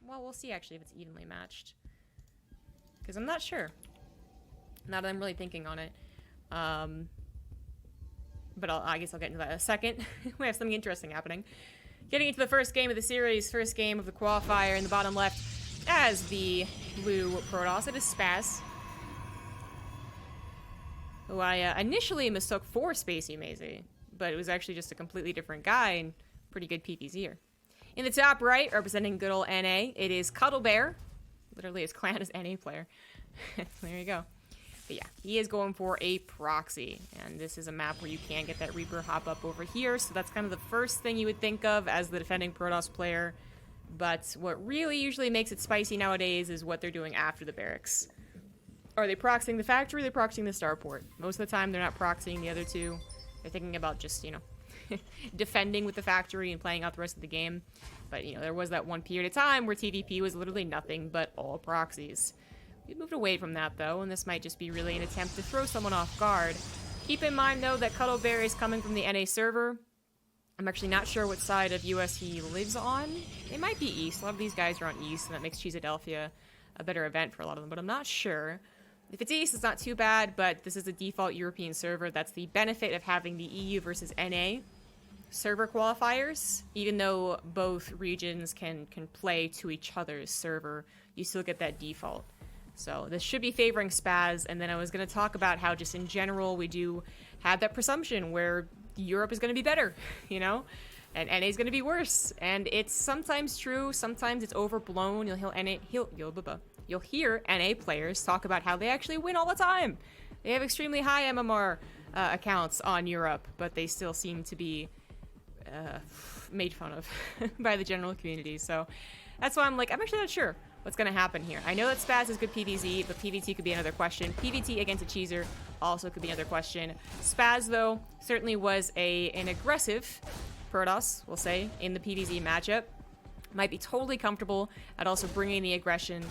well, we'll see actually if it's evenly matched. Because I'm not sure. Now that I'm really thinking on it. But I guess I'll get into that in a second. We have something interesting happening. Getting into the first game of the series, first game of the qualifier in the bottom left as the blue Protoss. It is Spaz, who I initially mistook for Spacey Maisie, but it was actually just a completely different guy and pretty good PPs here. In the top right, representing good old NA, it is Cuddlebear. Literally his clan is NA player. There you go. But yeah, he is going for a proxy, and this is a map where you can get that Reaper hop up over here, so that's kind of the first thing you would think of as the defending Protoss player. But what really usually makes it spicy nowadays is what they're doing after the barracks. Are they proxying the factory? They're proxying the starport. Most of the time, they're not proxying the other two. They're thinking about just, you know, defending with the factory and playing out the rest of the game. But, you know, there was that one period of time where TVP was literally nothing but all proxies. We moved away from that, though, and this might just be really an attempt to throw someone off guard. Keep in mind, though, that Cuddlebear is coming from the NA server. I'm actually not sure what side of US he lives on. It might be East. A lot of these guys are on East, and that makes Cheesadelphia a better event for a lot of them, but I'm not sure. If it's East, it's not too bad, but this is a default European server. That's the benefit of having the EU versus NA server qualifiers. Even though both regions can play to each other's server, you still get that default. So this should be favoring Spaz, and then I was going to talk about how just in general we do have that presumption where Europe is going to be better, you know, and NA is going to be worse, and it's sometimes true, sometimes it's overblown. You'll hear NA players talk about how they actually win all the time. They have extremely high MMR accounts on Europe, but they still seem to be made fun of by the general community. So that's why I'm actually not sure what's going to happen here. I know that Spaz is good PvZ, but PvT could be another question. PvT against a cheeser also could be another question. Spaz, though, certainly was an aggressive Protoss, we'll say, in the PvZ matchup. Might be totally comfortable at also bringing the aggression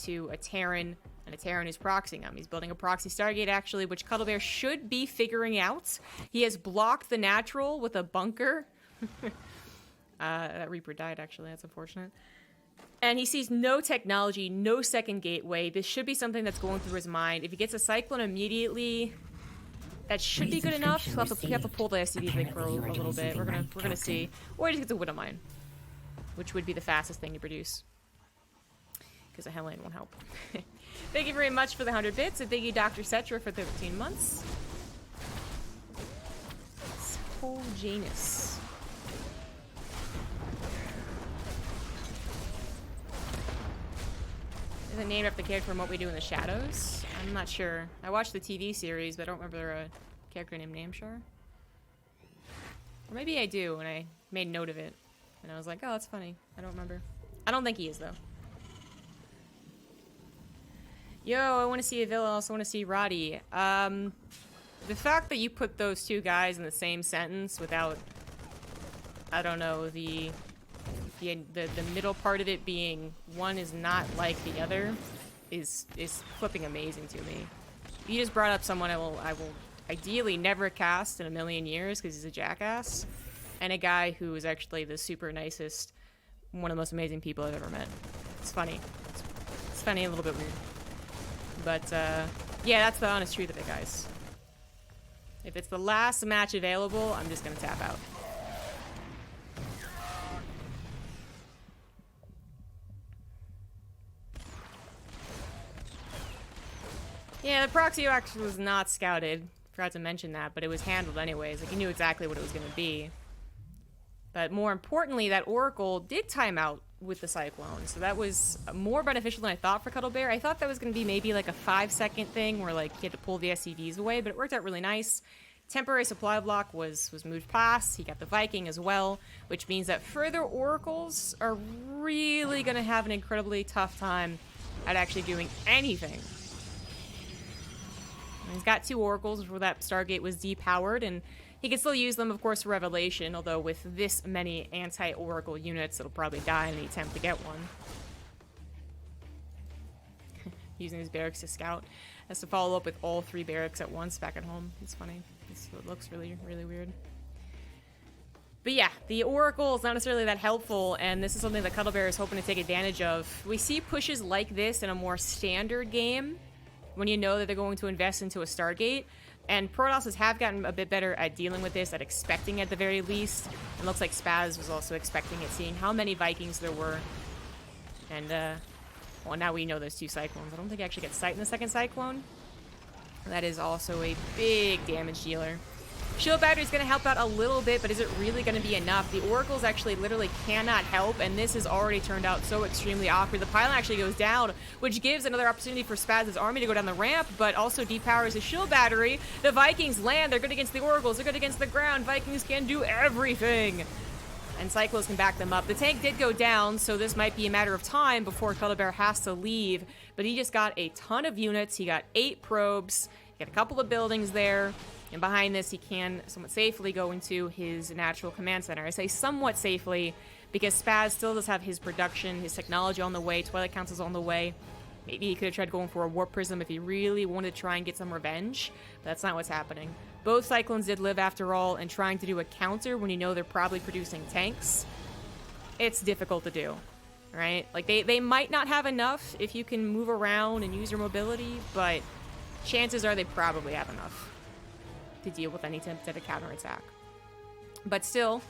to a Terran, and a Terran is proxying him. He's building a proxy Stargate, actually, which Cuddlebear should be figuring out. He has blocked the natural with a bunker. That Reaper died, actually. That's unfortunate. And he sees no technology, no second gateway. This should be something that's going through his mind. If he gets a Cyclone immediately, that should be good enough. He'll have to pull the SCV thing for a little bit. We're gonna see. Or he just gets a Widow Mine, which would be the fastest thing to produce. Because a Hellane won't help. Thank you very much for the 100 bits, and thank you, Dr. Cetra, for 13 months. Whole Janus. Is it named after the character from What We Do in the Shadows? I'm not sure. I watched the TV series, but I don't remember a character named Namshar. Or maybe I do, and I made note of it. And I was like, oh, that's funny. I don't remember. I don't think he is, though. Yo, I want to see Avila, I also want to see Roddy. The fact that you put those two guys in the same sentence without, I don't know, the middle part of it being one is not like the other is flipping amazing to me. You just brought up someone I will ideally never cast in a million years because he's a jackass, and a guy who is actually the super nicest, one of the most amazing people I've ever met. It's funny. It's funny, a little bit weird. But, yeah, that's the honest truth of it, guys. If it's the last match available, I'm just gonna tap out. Yeah, the proxy actually was not scouted. Forgot to mention that, but it was handled anyways. Like, you knew exactly what it was gonna be. But more importantly, that Oracle did time out with the Cyclone, so that was more beneficial than I thought for Cuddlebear. I thought that was going to be maybe like a 5-second thing where like he had to pull the SCVs away, but it worked out really nice. Temporary supply block was moved past. He got the Viking as well, which means that further Oracles are really going to have an incredibly tough time at actually doing anything. And he's got 2 Oracles where that Stargate was depowered, and he can still use them, of course, for Revelation, although with this many anti-Oracle units, it'll probably die in the attempt to get one. Using his barracks to scout. Has to follow up with all 3 barracks at once back at home. It's funny. It looks really, really weird. But yeah, the Oracle is not necessarily that helpful, and this is something that Cuddlebear is hoping to take advantage of. We see pushes like this in a more standard game, when you know that they're going to invest into a Stargate. And Protosses have gotten a bit better at dealing with this, at expecting at the very least. And looks like Spaz was also expecting it, seeing how many Vikings there were. And, well, now we know there's 2 Cyclones. I don't think I actually get sight in the second Cyclone. That is also a big damage dealer. Shield Battery is going to help out a little bit, but is it really going to be enough? The Oracles actually literally cannot help, and this has already turned out so extremely awkward. The pylon actually goes down, which gives another opportunity for Spaz's army to go down the ramp, but also depowers his Shield Battery. The Vikings land. They're good against the Oracles. They're good against the ground. Vikings can do everything. And Cyclos can back them up. The tank did go down, so this might be a matter of time before Cuddlebear has to leave, but he just got a ton of units. He got 8 probes. He got a couple of buildings there. And behind this, he can somewhat safely go into his natural command center. I say somewhat safely because Spaz still does have his production, his technology on the way. Twilight Council's on the way. Maybe he could have tried going for a Warp Prism if he really wanted to try and get some revenge. But that's not what's happening. Both Cyclones did live after all, and trying to do a counter when you know they're probably producing tanks, it's difficult to do, right? Like, they might not have enough if you can move around and use your mobility, but chances are they probably have enough to deal with any type of counterattack. But still,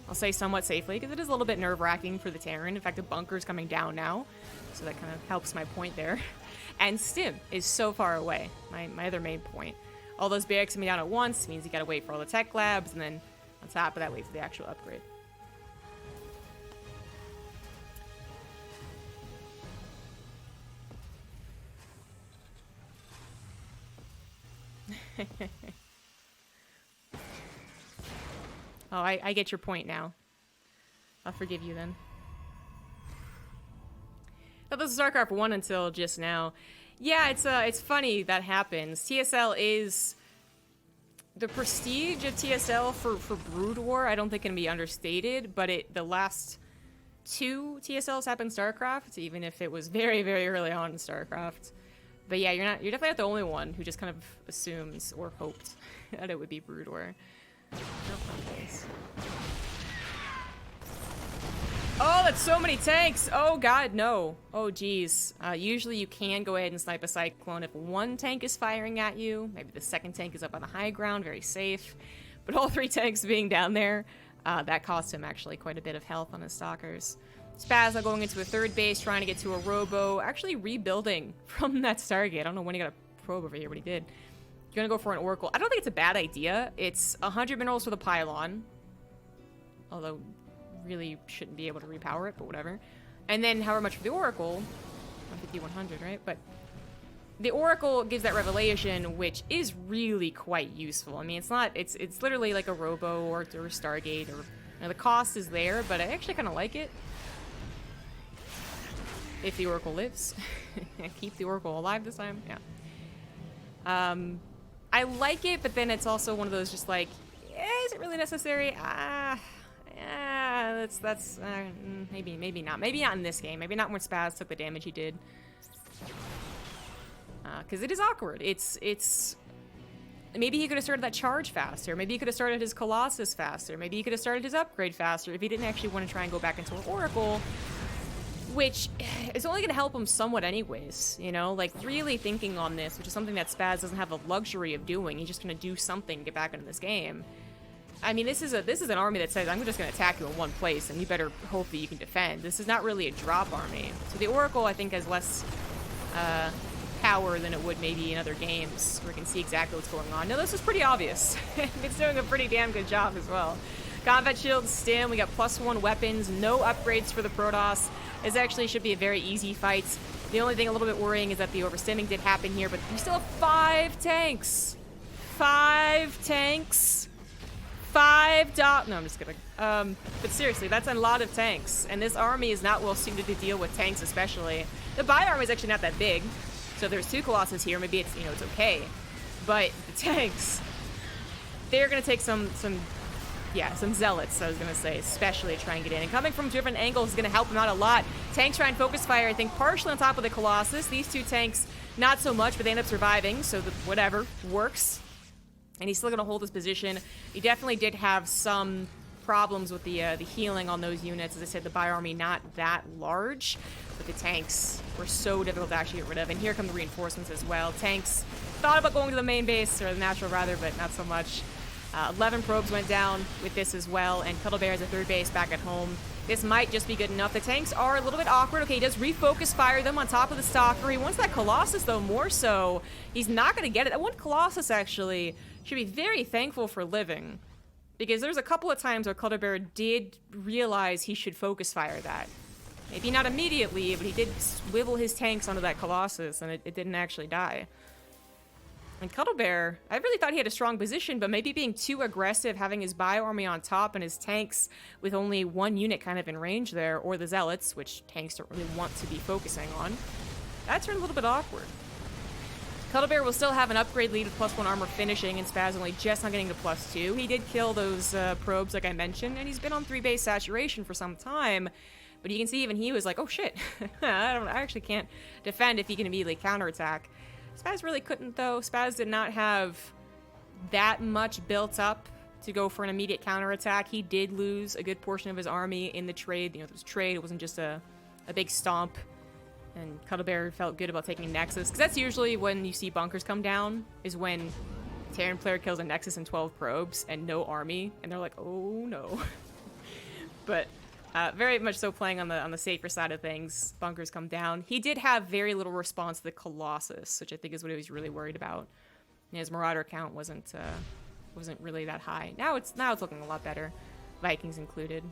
I'll say somewhat safely, because it is a little bit nerve-wracking for the Terran. In fact, the bunker's coming down now, so that kind of helps my point there. And Stim is so far away, my other main point. All those barracks coming down at once means you gotta wait for all the tech labs, and then on top of that, wait for the actual upgrade. Oh, I get your point now. I'll forgive you then. Thought this was Starcraft 1 until just now. Yeah, it's funny that happens. TSL is... The prestige of TSL for Brood War, I don't think can be understated, but the last 2 TSLs happened in StarCraft, even if it was very, very early on in StarCraft. But yeah, you're definitely not the only one who just kind of assumes or hoped that it would be Brood War. Oh, that's so many tanks! Oh god, no. Oh geez. Usually you can go ahead and snipe a Cyclone if 1 tank is firing at you. Maybe the second tank is up on the high ground, very safe. But all 3 tanks being down there, that cost him actually quite a bit of health on his Stalkers. Spaz going into a 3rd base, trying to get to a Robo, actually rebuilding from that Stargate. I don't know when he got a probe over here, but he did. You're gonna go for an Oracle. I don't think it's a bad idea. It's 100 minerals for the pylon. Although, really shouldn't be able to repower it, but whatever. And then however much for the Oracle. 150, 100, right? But the Oracle gives that revelation, which is really quite useful. I mean, it's literally like a Robo or a Stargate, or the cost is there, but I actually kind of like it. If the Oracle lives. Keep the Oracle alive this time, yeah. I like it, but then it's also one of those just like, is it really necessary? Yeah, that's maybe not. Maybe not in this game. Maybe not when Spaz took the damage he did. Because it is awkward. It's maybe he could have started that charge faster. Maybe he could have started his Colossus faster. Maybe he could have started his upgrade faster if he didn't actually want to try and go back into an Oracle, which is only going to help him somewhat anyways, you know? Like, really thinking on this, which is something that Spaz doesn't have the luxury of doing. He's just going to do something to get back into this game. I mean, this is an army that says, I'm just going to attack you in one place, and you better hope that you can defend. This is not really a drop army. So the Oracle, I think, has less power than it would maybe in other games, where we can see exactly what's going on. No, this is pretty obvious. It's doing a pretty damn good job as well. Combat Shield, Stim, we got +1 weapons, no upgrades for the Protoss. This actually should be a very easy fight. The only thing a little bit worrying is that the overstimming did happen here, but we still have 5 tanks. 5 tanks. 5 No, I'm just kidding. But seriously, that's a lot of tanks, and this army is not well suited to deal with tanks especially. The Bi army is actually not that big, so there's 2 Colossus here, maybe it's, it's okay. But the tanks, they're gonna take some zealots, I was gonna say, especially to try and get in. And coming from different angles is gonna help him out a lot. Tanks try and focus fire, I think, partially on top of the Colossus. These 2 tanks, not so much, but they end up surviving, so whatever, works. And he's still gonna hold his position. He definitely did have some problems with the healing on those units. As I said, the Bio Army not that large, but the tanks were so difficult to actually get rid of. And here come the reinforcements as well. Tanks thought about going to the main base, or the natural rather, but not so much. 11 probes went down with this as well, and Cuddlebear has a third base back at home. This might just be good enough. The tanks are a little bit awkward. Okay, he does refocus fire them on top of the Stalker. He wants that Colossus, though, more so. He's not going to get it. That one Colossus, actually, should be very thankful for living. Because there's a couple of times where Cuddlebear did realize he should focus fire that. Maybe not immediately, but he did swivel his tanks onto that Colossus, and it didn't actually die. And Cuddlebear, I really thought he had a strong position, but maybe being too aggressive, having his Bio Army on top and his tanks with only one unit kind of in range there, or the Zealots, which tanks don't really want to be focusing on, that turned a little bit awkward. Cuddlebear will still have an upgrade lead with +1 armor finishing, and Spaz only just not getting to +2. He did kill those probes, like I mentioned, and he's been on 3-base saturation for some time. But you can see even he was like, oh shit, I actually can't defend if he can immediately counterattack. Spaz really couldn't, though. Spaz did not have that much built up to go for an immediate counterattack. He did lose a good portion of his army in the trade. You know, there was trade. It wasn't just a big stomp. And Cuddlebear felt good about taking Nexus. Because that's usually when you see bunkers come down, is when a Terran player kills a Nexus and 12 probes and no army. And they're like, oh no. But very much so playing on the safer side of things. Bunkers come down. He did have very little response to the Colossus, which I think is what he was really worried about. And his Marauder count wasn't really that high. Now it's looking a lot better, Vikings included.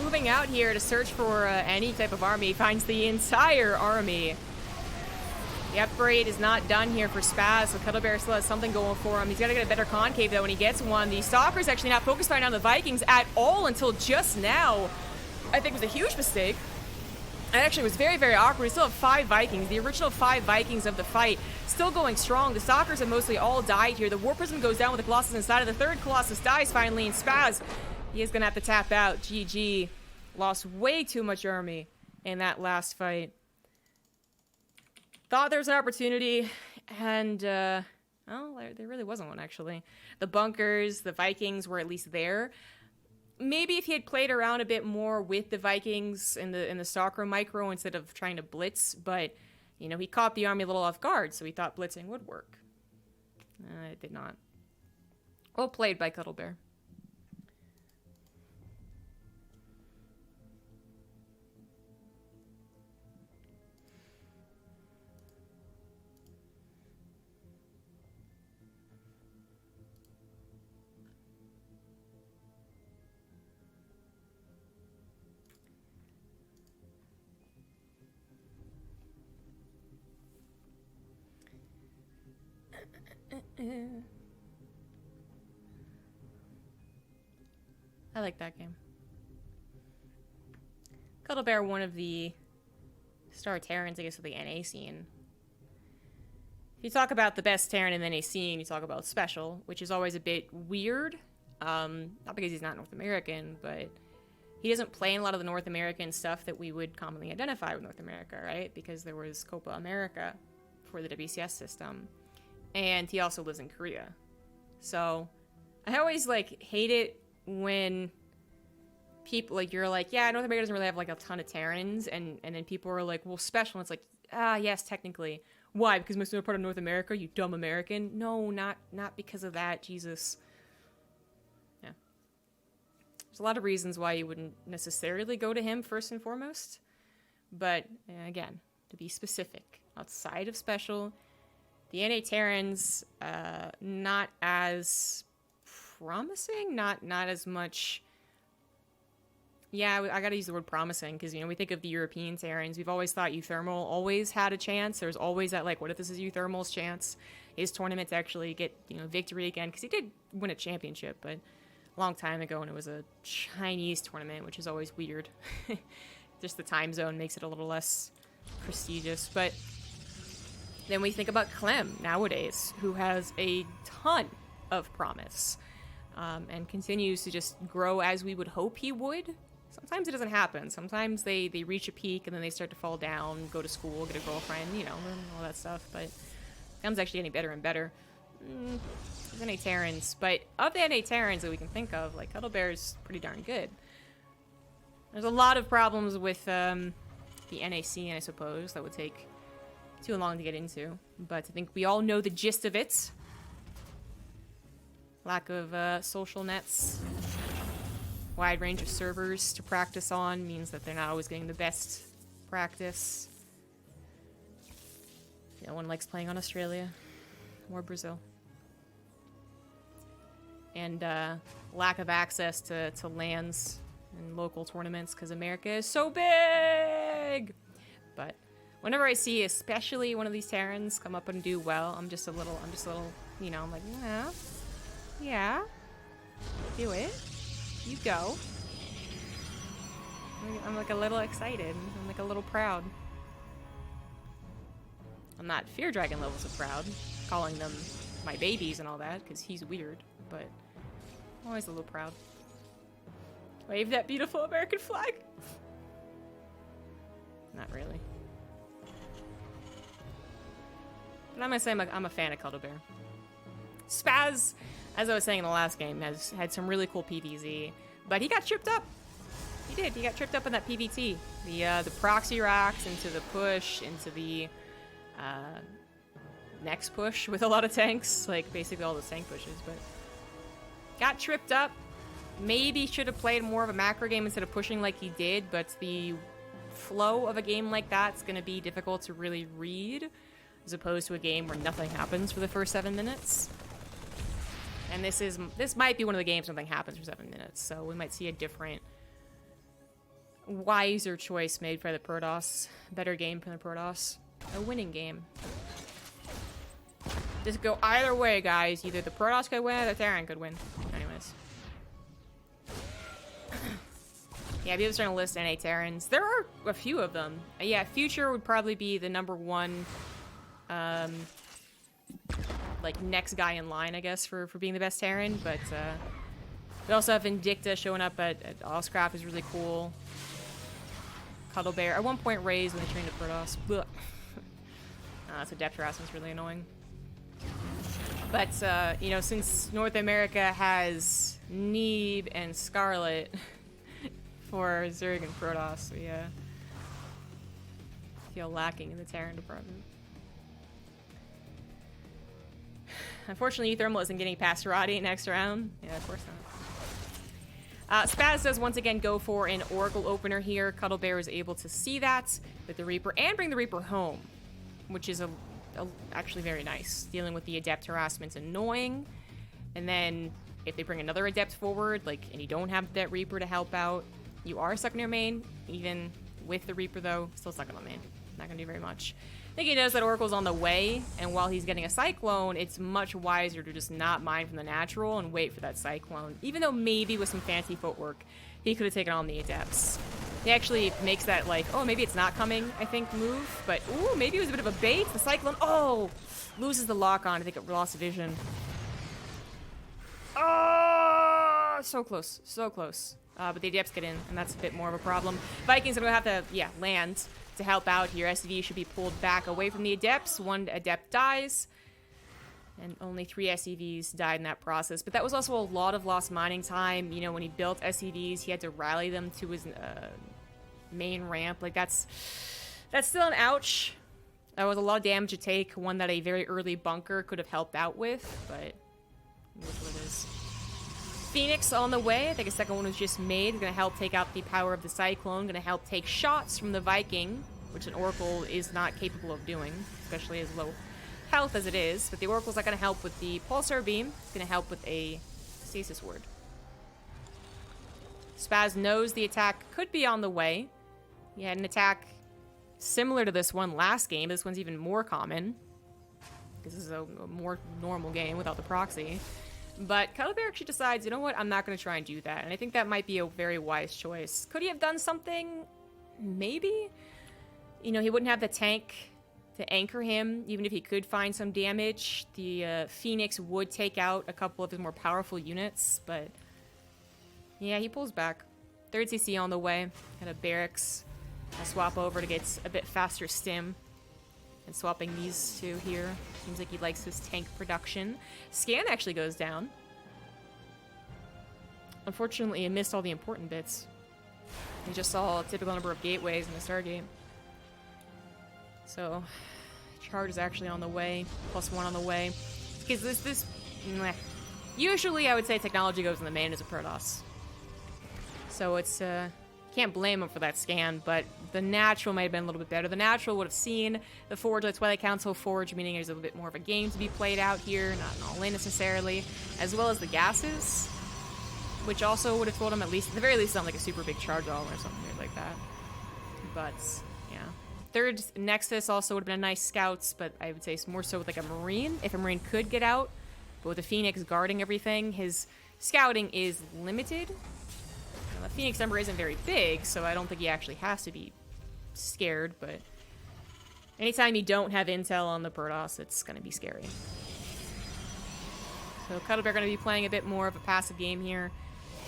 Moving out here to search for any type of army, finds the entire army. The upgrade is not done here for Spaz, so Cuddlebear still has something going for him. He's got to get a better concave, though, when he gets one. The Stalker's actually not focused right on the Vikings at all until just now. I think it was a huge mistake. It actually was very, very awkward. We still have 5 Vikings, the original 5 Vikings of the fight, still going strong. The Stalkers have mostly all died here. The War Prism goes down with the Colossus inside of the third. Colossus dies finally, and Spaz, he is going to have to tap out. GG. Lost way too much army in that last fight. Thought there was an opportunity, and, well, there really wasn't one, actually. The bunkers, the Vikings were at least there. Maybe if he had played around a bit more with the Vikings in the Stalker micro instead of trying to blitz, but, you know, he caught the army a little off guard, so he thought blitzing would work. It did not. Well played by Cuddlebear. I like that game. Cuddlebear, one of the star Terrans, I guess, of the NA scene. If you talk about the best Terran in the NA scene, you talk about Special, which is always a bit weird. Not because he's not North American, but he doesn't play in a lot of the North American stuff that we would commonly identify with North America, right? Because there was Copa America for the WCS system. And he also lives in Korea. So I always, like, hate it when people, like, you're like, yeah, North America doesn't really have, like, a ton of Terrans, and then people are like, well, Special, and it's like, yes, technically. Why? Because most of them are part of North America, you dumb American? No, not because of that, Jesus. Yeah. There's a lot of reasons why you wouldn't necessarily go to him first and foremost, but, again, to be specific, outside of Special, the NA Terrans, not as promising, not as much. Yeah, I gotta use the word promising, because, you know, we think of the European Terrans. We've always thought Euthermal always had a chance. There's always that, like, what if this is Euthermal's chance? His tournament to actually get, you know, victory again, because he did win a championship, but a long time ago, and it was a Chinese tournament, which is always weird. Just the time zone makes it a little less prestigious, but then we think about Clem nowadays, who has a ton of promise, and continues to just grow as we would hope he would. sometimes it doesn't happen. Sometimes they reach a peak and then they start to fall down, go to school, get a girlfriend, you know, all that stuff. But Gem's actually getting better and better. There's NA Terrans, but of the NA Terrans that we can think of, like, Cuddlebear's pretty darn good. There's a lot of problems with the NAC, I suppose, that would take too long to get into. But I think we all know the gist of it. Lack of social nets. Wide range of servers to practice on means that they're not always getting the best practice. No one likes playing on Australia or Brazil. And lack of access to LANs and local tournaments because America is so big. But whenever I see especially one of these Terrans come up and do well, I'm just a little, you know, I'm like, yeah, do it. You go. I'm like a little excited. I'm like a little proud. I'm not Fear Dragon levels of proud, calling them my babies and all that, because he's weird, but I'm always a little proud. Wave that beautiful American flag! Not really. But I'm gonna say I'm a fan of Cuddlebear. Spaz, as I was saying in the last game, has had some really cool PvZ, but he got tripped up. He did. He got tripped up in that PvT. The proxy rocks into the push, into the next push with a lot of tanks, like basically all the tank pushes, but got tripped up. Maybe should have played more of a macro game instead of pushing like he did, but the flow of a game like that's going to be difficult to really read, as opposed to a game where nothing happens for the first 7 minutes. And this might be one of the games where nothing happens for 7 minutes, so we might see a different, wiser choice made for the Protoss. Better game for the Protoss. A winning game. Just go either way, guys. Either the Protoss could win or the Terran could win. Anyways. Yeah, people are starting to list NA Terrans. There are a few of them. Yeah, Future would probably be the number 1, like, next guy in line, I guess, for being the best Terran. But we also have Vindicta showing up at Starcraft is really cool. Cuddlebear. At one point, Raze when they trained at Protoss. So depth harassment's really annoying. But, you know, since North America has Neeb and Scarlet for Zerg and Protoss, we feel lacking in the Terran department. Unfortunately, Thermal isn't getting past Radi next round. Yeah, of course not. Spaz does once again go for an Oracle opener here. Cuddlebear is able to see that with the Reaper and bring the Reaper home, which is actually very nice. Dealing with the Adept harassment's annoying. And then if they bring another Adept forward, like, and you don't have that Reaper to help out, you are stuck in your main. Even with the Reaper, though, still stuck in the main. Not gonna do very much. I think he knows that Oracle's on the way, and while he's getting a Cyclone, it's much wiser to just not mine from the natural and wait for that Cyclone. Even though maybe with some fancy footwork, he could have taken on the Adepts. He actually makes that, like, oh, maybe it's not coming, I think, move. But, ooh, maybe it was a bit of a bait. The Cyclone, oh, loses the lock-on. I think it lost vision. Oh, so close, so close. But the Adepts get in, and that's a bit more of a problem. Vikings are going to have to, yeah, land to help out here. SCV should be pulled back away from the Adepts. 1 Adept dies. And only 3 SCVs died in that process. But that was also a lot of lost mining time. You know, when he built SCVs, he had to rally them to his main ramp. Like, that's still an ouch. That was a lot of damage to take. One that a very early bunker could have helped out with. But it is what it is. Phoenix on the way. I think a second one was just made. Going to help take out the power of the Cyclone. Going to help take shots from the Viking, which an Oracle is not capable of doing, especially as low health as it is. But the Oracle's not going to help with the Pulsar Beam. It's going to help with a Stasis Ward. Spaz knows the attack could be on the way. He had an attack similar to this one last game. This one's even more common, because this is a more normal game without the proxy. But Cuddlebear actually decides, you know what, I'm not going to try and do that. And I think that might be a very wise choice. Could he have done something? Maybe. You know, he wouldn't have the tank to anchor him, even if he could find some damage. The Phoenix would take out a couple of his more powerful units, but yeah, he pulls back. Third CC on the way. Got a barracks. I'll swap over to get a bit faster stim. And swapping these two here. Seems like he likes his tank production. Scan actually goes down. Unfortunately, he missed all the important bits. He just saw a typical number of gateways in the Stargate. So, charge is actually on the way. +1 on the way. Because this meh. Usually, I would say technology goes in the main as a Protoss. So it's, can't blame him for that scan, but the natural might have been a little bit better. The natural would have seen the Forge, like Twilight Council Forge, meaning there's a little bit more of a game to be played out here, not an all-in necessarily, as well as the gases, which also would have told him at least, at the very least, on like a super big charge all or something weird like that. But, yeah. Third Nexus also would have been a nice scouts, but I would say it's more so with like a Marine, if a Marine could get out. But with the Phoenix guarding everything, his scouting is limited. Now, the Phoenix number isn't very big, so I don't think he actually has to be scared, but anytime you don't have intel on the Protoss, it's going to be scary. So Cuddlebear going to be playing a bit more of a passive game here.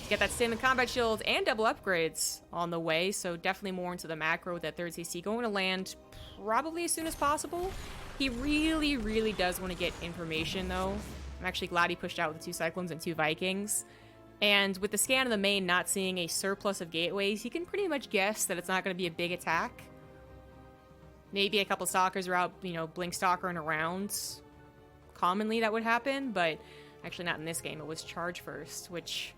Get that stim and combat shield and double upgrades on the way, so definitely more into the macro with that third CC going to land probably as soon as possible. He really, really does want to get information, though. I'm actually glad he pushed out with the 2 Cyclones and 2 Vikings. And with the scan of the main not seeing a surplus of gateways, he can pretty much guess that it's not going to be a big attack. Maybe a couple Stalkers are out, you know, blink stalkering around. Commonly that would happen, but actually not in this game. It was charge first, which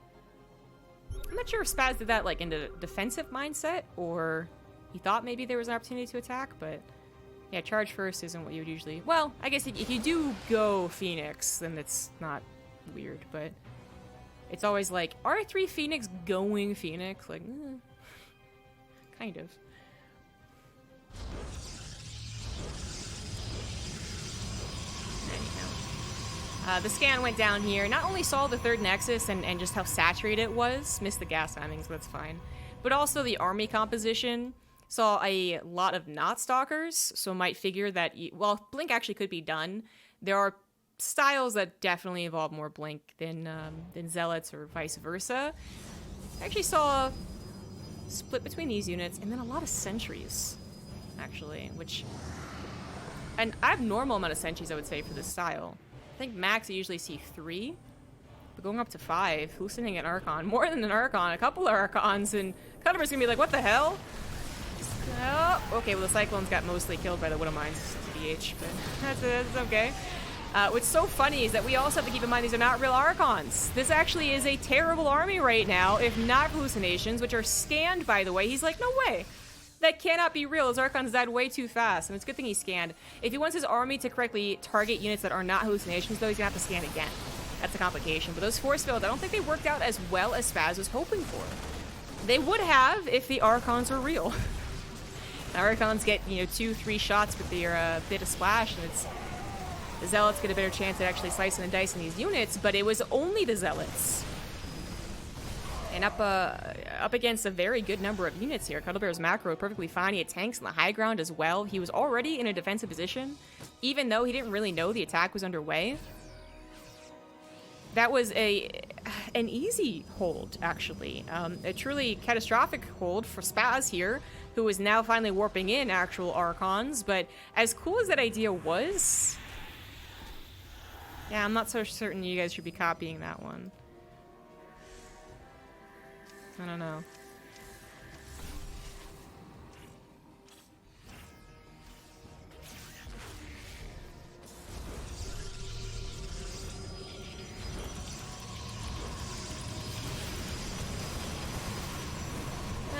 I'm not sure if Spaz did that like in a defensive mindset, or he thought maybe there was an opportunity to attack, but yeah, charge first isn't what you would usually... Well, I guess if you do go Phoenix, then it's not weird, but it's always like, R3 Phoenix going Phoenix? Like, kind of. Anyhow. The scan went down here. Not only saw the third Nexus and just how saturated it was, missed the gas timing, so that's fine, but also the army composition. Saw a lot of not stalkers, so might figure that, well, blink actually could be done. There are styles that definitely involve more blink than zealots or vice versa. I actually saw a split between these units, and then a lot of sentries, actually, which an abnormal amount of sentries, I would say, for this style. I think max I usually see 3, but going up to 5, hallucinating an Archon, more than an Archon, a couple of Archons, and Cuddlebear's gonna be like, what the hell? Oh, okay, well the Cyclones got mostly killed by the Widow Mines, BH, but that's okay. What's so funny is that we also have to keep in mind these are not real Archons. This actually is a terrible army right now, if not hallucinations, which are scanned, by the way. He's like, no way. That cannot be real. His Archons died way too fast, and it's a good thing he scanned. If he wants his army to correctly target units that are not hallucinations, though, he's gonna have to scan again. That's a complication. But those force fields, I don't think they worked out as well as Spaz was hoping for. They would have if the Archons were real. The Archons get, you know, 2-3 shots with their bit of splash, and it's the Zealots get a better chance at actually slicing and dicing these units, but it was only the Zealots. And up against a very good number of units here. Cuddlebear's macro perfectly fine. He had tanks on the high ground as well. He was already in a defensive position, even though he didn't really know the attack was underway. That was an easy hold, actually. A truly catastrophic hold for Spaz here, who is now finally warping in actual Archons. But as cool as that idea was, yeah, I'm not so certain you guys should be copying that one. I don't know.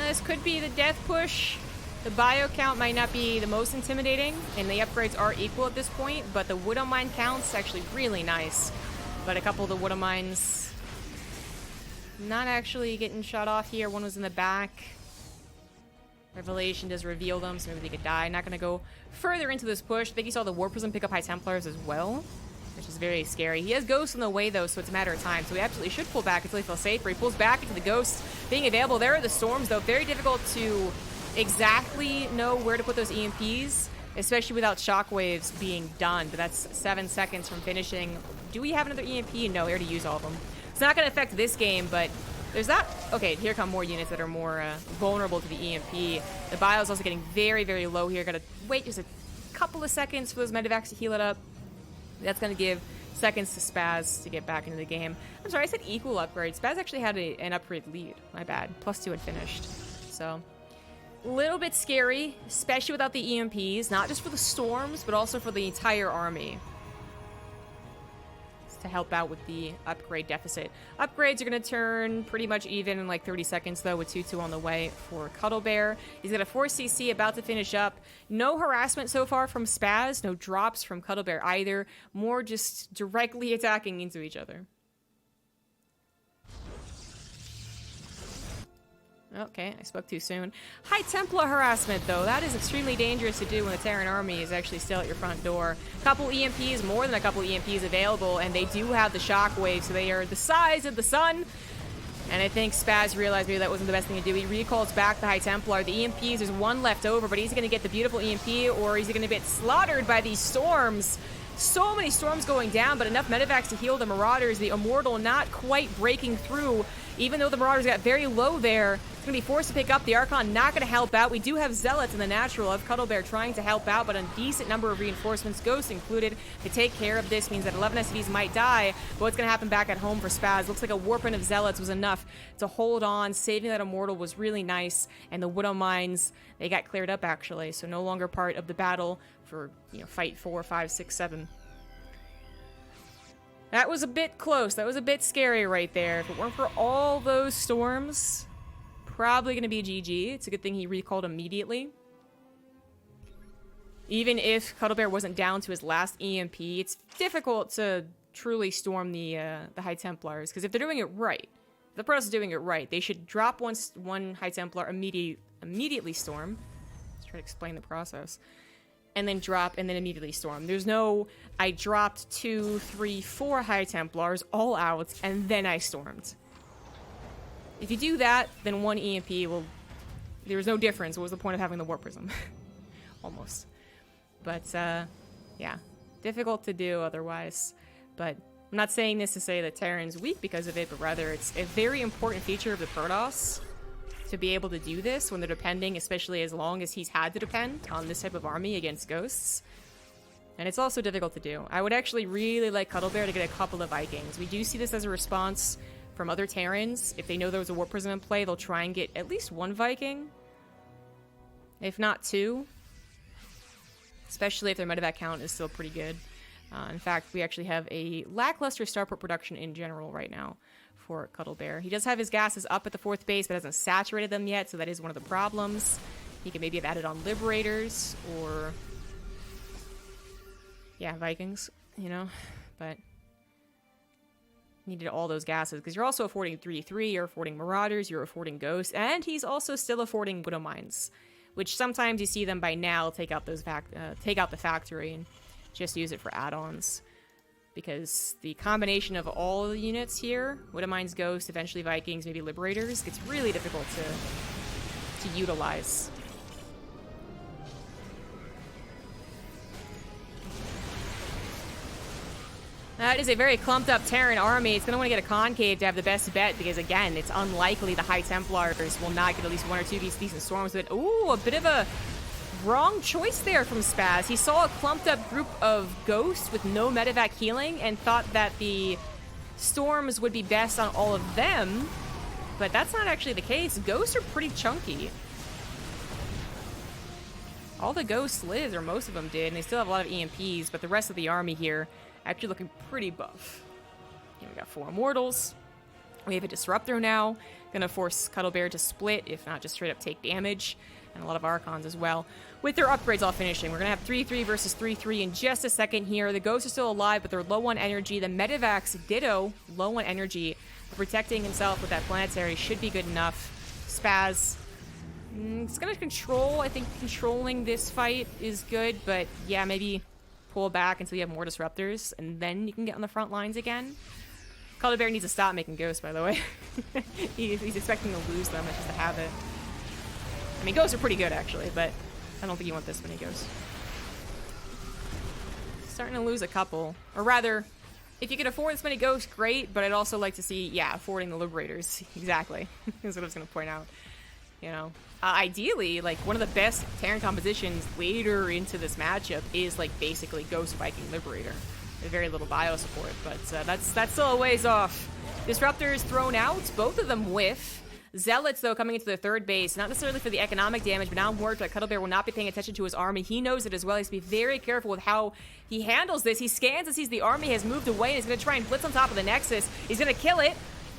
This could be the death push. The bio count might not be the most intimidating, and the upgrades are equal at this point, but the Widow Mine count's actually really nice. But a couple of the Widow Mines not actually getting shot off here. One was in the back. Revelation does reveal them, so maybe they could die. Not going to go further into this push. I think he saw the War Prism pick up High Templars as well, which is very scary. He has Ghosts in the way, though, so it's a matter of time. So he absolutely should pull back until he feels safer. He pulls back into the Ghosts being available. There are the Storms, though. Very difficult to exactly know where to put those EMPs, especially without Shockwaves being done. But that's 7 seconds from finishing. Do we have another EMP? No, we already used all of them. It's not going to affect this game, but there's that... okay, here come more units that are more vulnerable to the EMP. The bio is also getting very, very low here. Gotta wait just a couple of seconds for those medevacs to heal it up. That's gonna give seconds to Spaz to get back into the game. I'm sorry, I said equal upgrade. Spaz actually had an upgrade lead. My bad. +2 had finished. So, a little bit scary, especially without the EMPs. Not just for the storms, but also for the entire army. To help out with the upgrade deficit. Upgrades are going to turn pretty much even in like 30 seconds, though, with 2-2 on the way for Cuddlebear. He's got a 4CC about to finish up. No harassment so far from Spaz. No drops from Cuddlebear either. More just directly attacking into each other. Okay, I spoke too soon. High Templar harassment, though. That is extremely dangerous to do when the Terran army is actually still at your front door. Couple EMPs, more than a couple EMPs available, and they do have the shockwave, so they are the size of the sun. And I think Spaz realized maybe that wasn't the best thing to do. He recalls back the High Templar. The EMPs, there's one left over, but he's going to get the beautiful EMP, or he's going to get slaughtered by these storms. So many storms going down, but enough medevacs to heal the Marauders. The Immortal not quite breaking through, even though the Marauders got very low there. It's going to be forced to pick up. The Archon not going to help out. We do have Zealots in the natural of Cuddlebear trying to help out, but a decent number of reinforcements, Ghosts included, to take care of this. Means that 11 SCVs might die, but what's going to happen back at home for Spaz? Looks like a warping of Zealots was enough to hold on. Saving that Immortal was really nice, and the Widow Mines, they got cleared up, actually, so no longer part of the battle for, you know, fight 4, 5, 6, 7. That was a bit close. That was a bit scary right there. If it weren't for all those storms, probably going to be GG. It's a good thing he recalled immediately. Even if Cuddlebear wasn't down to his last EMP, it's difficult to truly storm the High Templars, because if they're doing it right, if the Protoss is doing it right, they should drop one High Templar, immediately storm. Let's try to explain the process. And then drop, and then immediately storm. There's no, I dropped 2, 3, 4 High Templars all out, and then I stormed. If you do that, then one EMP will... There's no difference. What was the point of having the Warp Prism? Almost. But, yeah. Difficult to do otherwise. But I'm not saying this to say that Terran's weak because of it, but rather it's a very important feature of the Protoss to be able to do this when they're depending, especially as long as he's had to depend on this type of army against Ghosts. And it's also difficult to do. I would actually really like Cuddlebear to get a couple of Vikings. We do see this as a response from other Terrans. If they know there was a Warp Prism in play, they'll try and get at least one Viking. If not 2. Especially if their medevac count is still pretty good. In fact, we actually have a lackluster starport production in general right now for Cuddlebear. He does have his gases up at the 4th base, but hasn't saturated them yet, so that is one of the problems. He could maybe have added on Liberators, or... yeah, Vikings, you know? But... needed all those gases, because you're also affording 3-3, you're affording Marauders, you're affording Ghosts, and he's also still affording Widow Mines, which sometimes you see them by now take out those take out the factory and just use it for add-ons. Because the combination of all the units here, Widow Mines, Ghosts, eventually Vikings, maybe Liberators, gets really difficult to utilize. That is a very clumped up Terran army. It's going to want to get a concave to have the best bet, because again, it's unlikely the High Templars will not get at least 1 or 2 decent storms. But ooh, a bit of a wrong choice there from Spaz. He saw a clumped up group of Ghosts with no medevac healing and thought that the storms would be best on all of them, but that's not actually the case. Ghosts are pretty chunky. All the Ghosts lived, or most of them did, and they still have a lot of EMPs, but the rest of the army here actually looking pretty buff. Here we got 4 Immortals. We have a Disruptor now. Gonna force Cuddlebear to split, if not just straight up take damage. And a lot of Archons as well. With their upgrades all finishing, we're gonna have 3-3 versus 3-3 in just a second here. The Ghosts are still alive, but they're low on energy. The Medevacs, ditto, low on energy. Protecting himself with that planetary should be good enough. Spaz, it's gonna control. I think controlling this fight is good, but yeah, maybe pull back until you have more Disruptors, and then you can get on the front lines again. Cuddlebear needs to stop making Ghosts, by the way. he's expecting to lose them, it's just a habit. I mean, Ghosts are pretty good, actually, but I don't think you want this many Ghosts. Starting to lose a couple. Or rather, If you can afford this many ghosts, great, but I'd also like to see, yeah, affording the Liberators. Exactly. That's what I was going to point out. You know, ideally, like, one of the best Terran compositions later into this matchup is, like, basically Ghost Viking Liberator. With very little bio support, but that's still a ways off. Disruptors thrown out, both of them whiff. Zealots, though, coming into the third base, not necessarily for the economic damage, but now I'm worried that Cuddlebear will not be paying attention to his army. He knows it as well. He has to be very careful with how he handles this. He scans and sees the army has moved away, and he's going to try and blitz on top of the Nexus. He's going to kill it.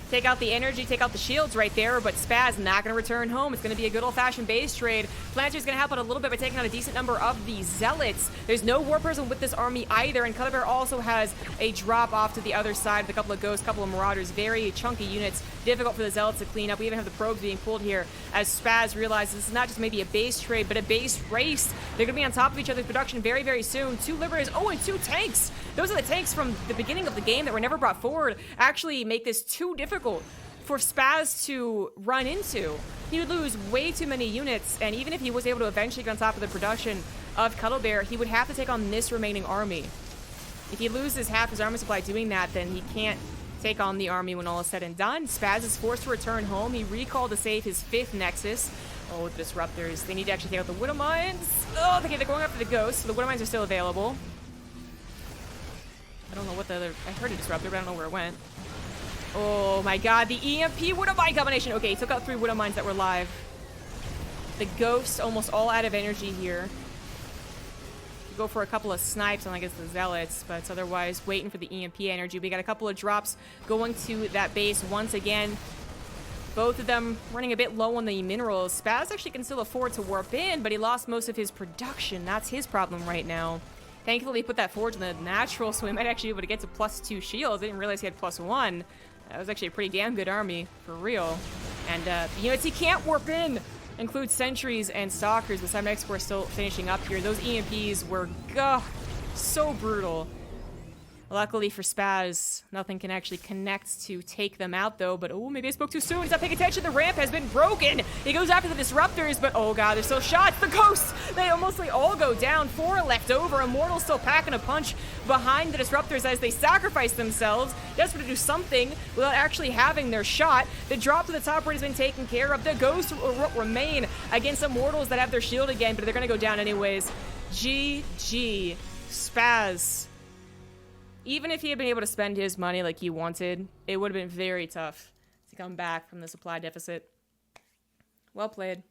Take out the energy, take out the shields right there, but Spaz not going to return home. It's going to be a good old-fashioned base trade. Planter's going to help out a little bit by taking out a decent number of the Zealots. There's no War Person with this army either, and Cuddlebear also has a drop off to the other side with a couple of Ghosts, couple of Marauders, very chunky units. Difficult for the Zealots to clean up. We even have the probes being pulled here as Spaz realizes this is not just maybe a base trade, but a base race. They're going to be on top of each other's production very, very soon. 2 Liberators, oh, and 2 tanks. Those are the tanks from the beginning of the game that were never brought forward. Actually make this too difficult for Spaz to run into. He would lose way too many units, and even if he was able to eventually get on top of the production of Cuddlebear, he would have to take on this remaining army. If he loses half his army supply doing that, then he can't take on the army when all is said and done. Spaz is forced to return home. He recalled to save his 5th Nexus. Oh, the Disruptors. They need to actually take out the Widow Mines. Oh, okay, they're going after the Ghosts, so the Widow Mines are still available. I don't know what the other... I heard a Disruptor, but I don't know where it went. Oh my god, the EMP Widow Mine combination. Okay, he took out 3 Widow Mines that were live. The Ghosts almost all out of energy here. Go for a couple of snipes on, I guess, the Zealots, but otherwise waiting for the EMP energy. We got a couple of drops going to that base once again. Both of them running a bit low on the minerals. Spaz actually can still afford to warp in, but he lost most of his production. That's his problem right now. Thankfully, he put that forge in the natural, so he might actually be able to get to +2 shields. I didn't realize he had +1. That was actually a pretty damn good army, for real. And the units he can't warp in include sentries and stalkers, but some exports still finishing up here. Those EMPs were, so brutal. Luckily for Spaz, nothing can actually connect to take them out, though. But, oh, maybe I spoke too soon. He's not paying attention. The ramp has been broken. He goes after the Disruptors, but, oh, God, there's still shots. The Ghosts, they mostly all go down. 4 left over. Immortal still packing a punch behind the Disruptors as they sacrifice themselves. Desperate to do something without actually having their shot. The drop to the top right has been taken care of. The Ghosts remain against Immortals that have their shield again, but they're going to go down anyways. GG. Spaz. Even if he had been able to spend his money like he wanted, it would have been very tough to come back from the supply deficit. Well played.